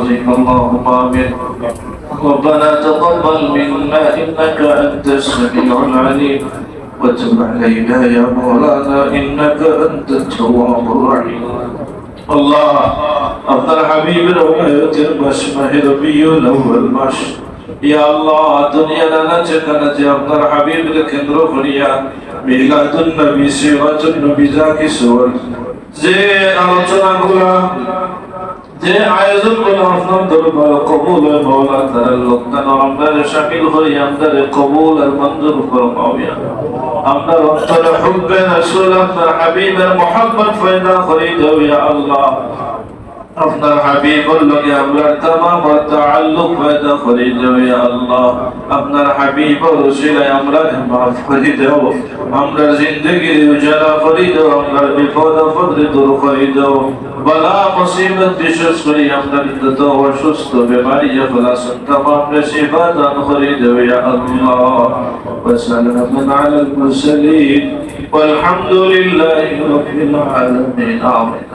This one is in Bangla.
العظيم اللهم آمين ربنا تقبل منا إنك أنت السميع العليم وتب علينا يا مولانا إنك أنت التواب الرحيم الله আপনার হাবিবের ওয়ায়াতের মাস মাহে রবিউল আউয়াল মাস ইয়া আল্লাহ দুনিয়া নানা যেখানে আপনার হাবিবের কেন্দ্র করিয়া মিলাদুন নবী সিরাতুন নবী জাকি সুর যে আলোচনাগুলো যে আয়োজনগুলো আপনার দরবারে কবুল ও মাওলা তাআলা লোকদান আমদারে শামিল করিয়া আমদারে কবুল আর মঞ্জুর ফরমাও ইয়া আপনার অন্তরে হুব্বে রাসূল আপনার হাবিবের মুহাব্বত পয়দা করে দাও ইয়া আল্লাহ আপনার হাবিবুর লগে আমরা तमाम তাআল্লুক পয়দা করে দাও ইয়া আল্লাহ আপনার হাবিবুর ওসিলায় আমরা মাফ করে দাও আমরা জিন্দেগি উজালা করে দাও আমরা বিপদ আপদ দূর করে দাও বালা মুসিবত বিশেষ করে আমরা যত অসুস্থ বেমারি খলাসন तमाम শিফা দান করে দাও ইয়া আল্লাহ ওয়া সালামুন আলাল মুরসালিন والحمد لله رب العالمين آمين